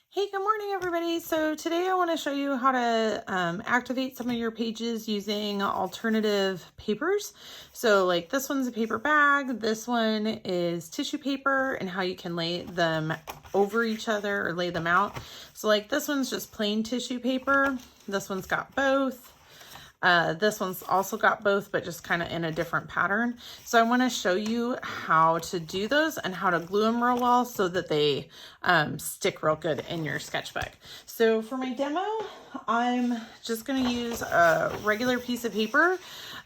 Hey, good morning, everybody. So today I want to show you how to activate some of your pages using alternative papers. So like this one's a paper bag, this one is tissue paper, and how you can lay them over each other or lay them out. So like this one's just plain tissue paper. This one's got both. This one's also got both, but just kind of in a different pattern. So I want to show you how to do those and how to glue them real well so that they stick real good in your sketchbook. So for my demo, I'm just going to use a regular piece of paper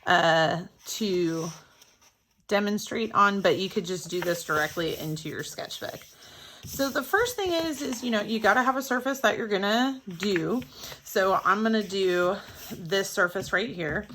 to demonstrate on, but you could just do this directly into your sketchbook. So the first thing is you got to have a surface that you're going to do. So I'm going to do this surface right here.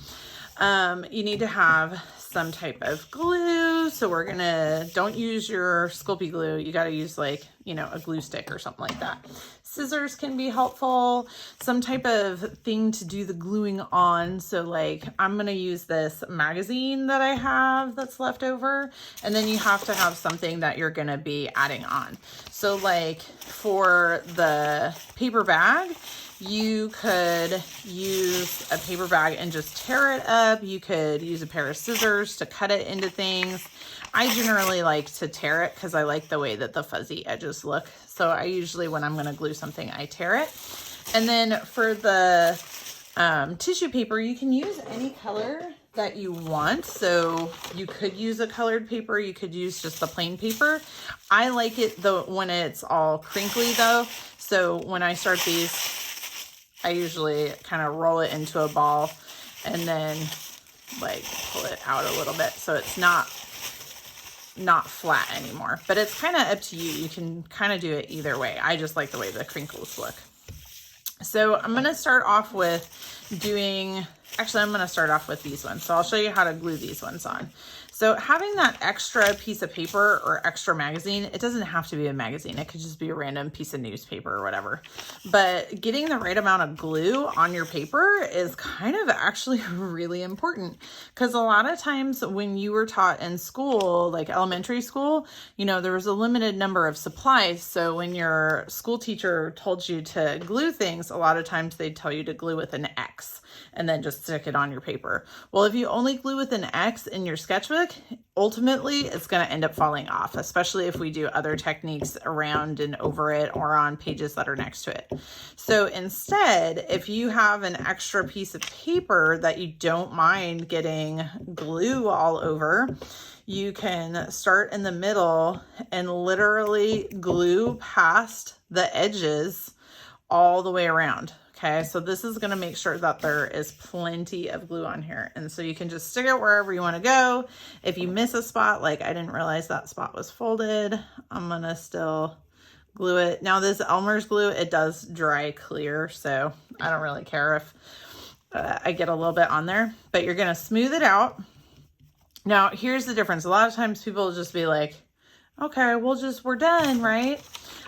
You need to have some type of glue. So we're going to, don't use your Sculpey glue. You got to use like, a glue stick or something like that. Scissors can be helpful. Some type of thing to do the gluing on. So like I'm going to use this magazine that I have that's left over. And then you have to have something that you're going to be adding on. So like for the paper bag, you could use a paper bag and just tear it up. You could use a pair of scissors to cut it into things. I generally like to tear it because I like the way that the fuzzy edges look. So I usually, when I'm going to glue something, I tear it. And then for the tissue paper, you can use any color that you want. So you could use a colored paper. You could use just the plain paper. I like it though when it's all crinkly though. So when I start these, I usually kind of roll it into a ball and then like pull it out a little bit so it's not flat anymore. But it's kind of up to you. You can kind of do it either way. I just like the way the crinkles look. So I'm going to start off with I'm going to start off with these ones. So I'll show you how to glue these ones on. So having that extra piece of paper or extra magazine, it doesn't have to be a magazine. It could just be a random piece of newspaper or whatever. But getting the right amount of glue on your paper is kind of actually really important, because a lot of times when you were taught in school, like elementary school, there was a limited number of supplies. So when your school teacher told you to glue things, a lot of times they'd tell you to glue with an X and then just stick it on your paper. Well, if you only glue with an X in your sketchbook, ultimately it's going to end up falling off, especially if we do other techniques around and over it or on pages that are next to it. So instead, if you have an extra piece of paper that you don't mind getting glue all over, you can start in the middle and literally glue past the edges all the way around. Okay, so this is going to make sure that there is plenty of glue on here. And so you can just stick it wherever you want to go. If you miss a spot, like I didn't realize that spot was folded, I'm going to still glue it. Now this Elmer's glue, it does dry clear, so I don't really care if I get a little bit on there, but you're going to smooth it out. Now here's the difference. A lot of times people will just be like, okay, we're done, right?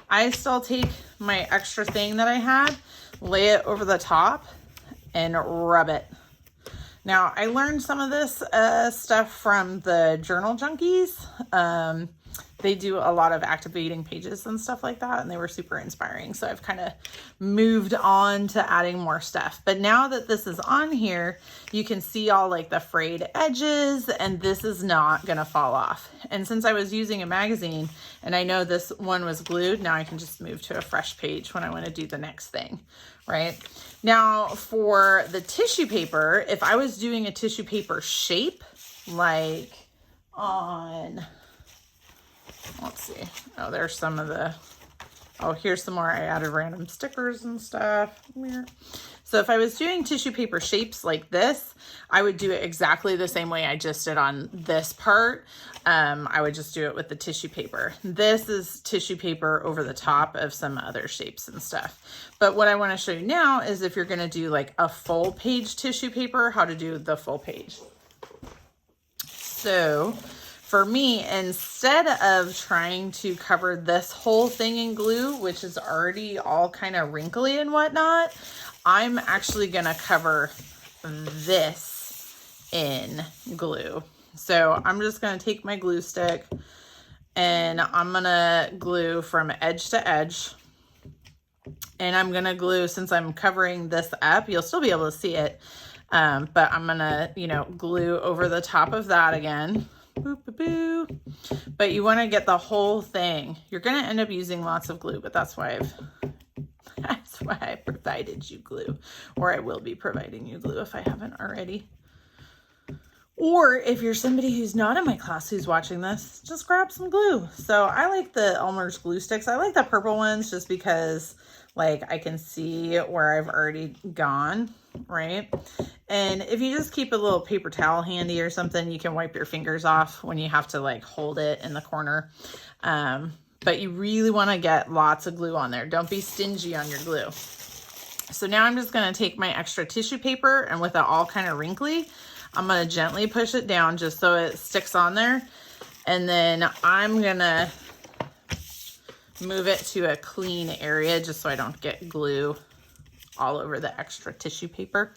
I still take my extra thing that I had, lay it over the top and rub it. Now I learned some of this stuff from the Journal Junkies. They do a lot of activating pages and stuff like that, and they were super inspiring. So I've kind of moved on to adding more stuff. But now that this is on here, you can see all like the frayed edges, and this is not gonna fall off. And since I was using a magazine and I know this one was glued, now I can just move to a fresh page when I want to do the next thing, right? Now for the tissue paper, if I was doing a tissue paper shape, like on, let's see. Oh, there's some of the, here's some more. I added random stickers and stuff. So if I was doing tissue paper shapes like this, I would do it exactly the same way I just did on this part. I would just do it with the tissue paper. This is tissue paper over the top of some other shapes and stuff. But what I want to show you now is if you're going to do like a full page tissue paper, how to do the full page. So for me, instead of trying to cover this whole thing in glue, which is already all kind of wrinkly and whatnot, I'm actually going to cover this in glue. So I'm just going to take my glue stick and I'm going to glue from edge to edge. And I'm gonna glue, since I'm covering this up, you'll still be able to see it. But I'm gonna, glue over the top of that again. Boop, boop, boop. But you wanna get the whole thing. You're gonna end up using lots of glue, but that's why I provided you glue, or I will be providing you glue if I haven't already. Or if you're somebody who's not in my class who's watching this, just grab some glue. So I like the Elmer's glue sticks. I like the purple ones just because like I can see where I've already gone, right? And if you just keep a little paper towel handy or something, you can wipe your fingers off when you have to like hold it in the corner. But you really want to get lots of glue on there. Don't be stingy on your glue. So now I'm just going to take my extra tissue paper, and with it all kind of wrinkly, I'm going to gently push it down just so it sticks on there. And then I'm going to move it to a clean area just so I don't get glue all over the extra tissue paper.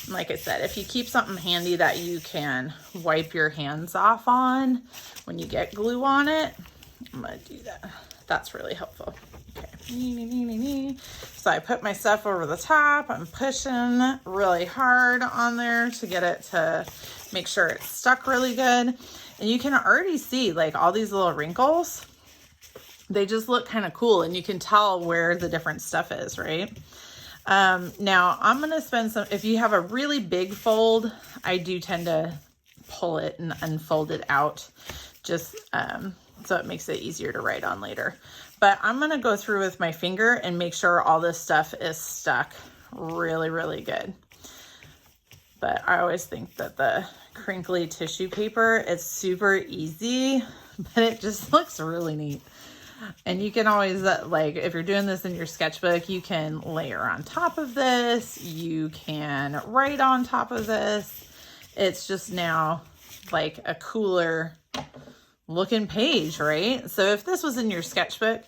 And like I said, if you keep something handy that you can wipe your hands off on when you get glue on it, I'm going to do that. That's really helpful. Okay. So I put my stuff over the top. I'm pushing really hard on there to get it to make sure it's stuck really good. And you can already see like all these little wrinkles. They just look kind of cool, and you can tell where the different stuff is, right? Now I'm going to spend some, if you have a really big fold, I do tend to pull it and unfold it out just so it makes it easier to write on later. But I'm going to go through with my finger and make sure all this stuff is stuck really, really good. But I always think that the crinkly tissue paper, it's super easy, but it just looks really neat. And you can always, like, if you're doing this in your sketchbook, you can layer on top of this. You can write on top of this. It's just now like a cooler looking page, right? So if this was in your sketchbook,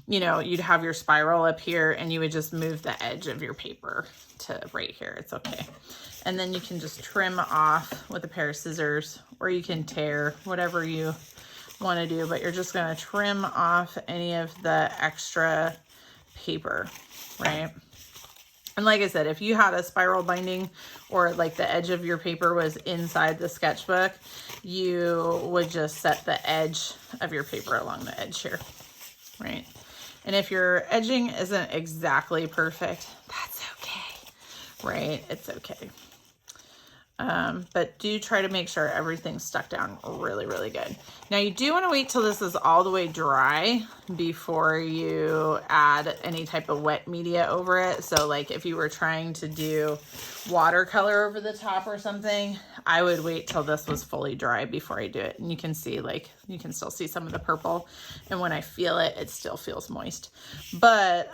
you'd have your spiral up here and you would just move the edge of your paper to right here. It's okay. And then you can just trim off with a pair of scissors, or you can tear, whatever you want to do, but you're just going to trim off any of the extra paper, right? And like I said, if you had a spiral binding, or like the edge of your paper was inside the sketchbook, you would just set the edge of your paper along the edge here, right? And if your edging isn't exactly perfect, that's okay, right? It's okay. But do try to make sure everything's stuck down really, really good. Now you do want to wait till this is all the way dry before you add any type of wet media over it. So like if you were trying to do watercolor over the top or something, I would wait till this was fully dry before I do it. And you can see, like, you can still see some of the purple, and when I feel it, it still feels moist. But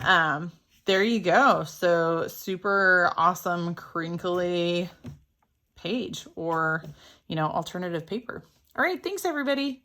there you go. So super awesome crinkly page, or alternative paper. All right, thanks everybody.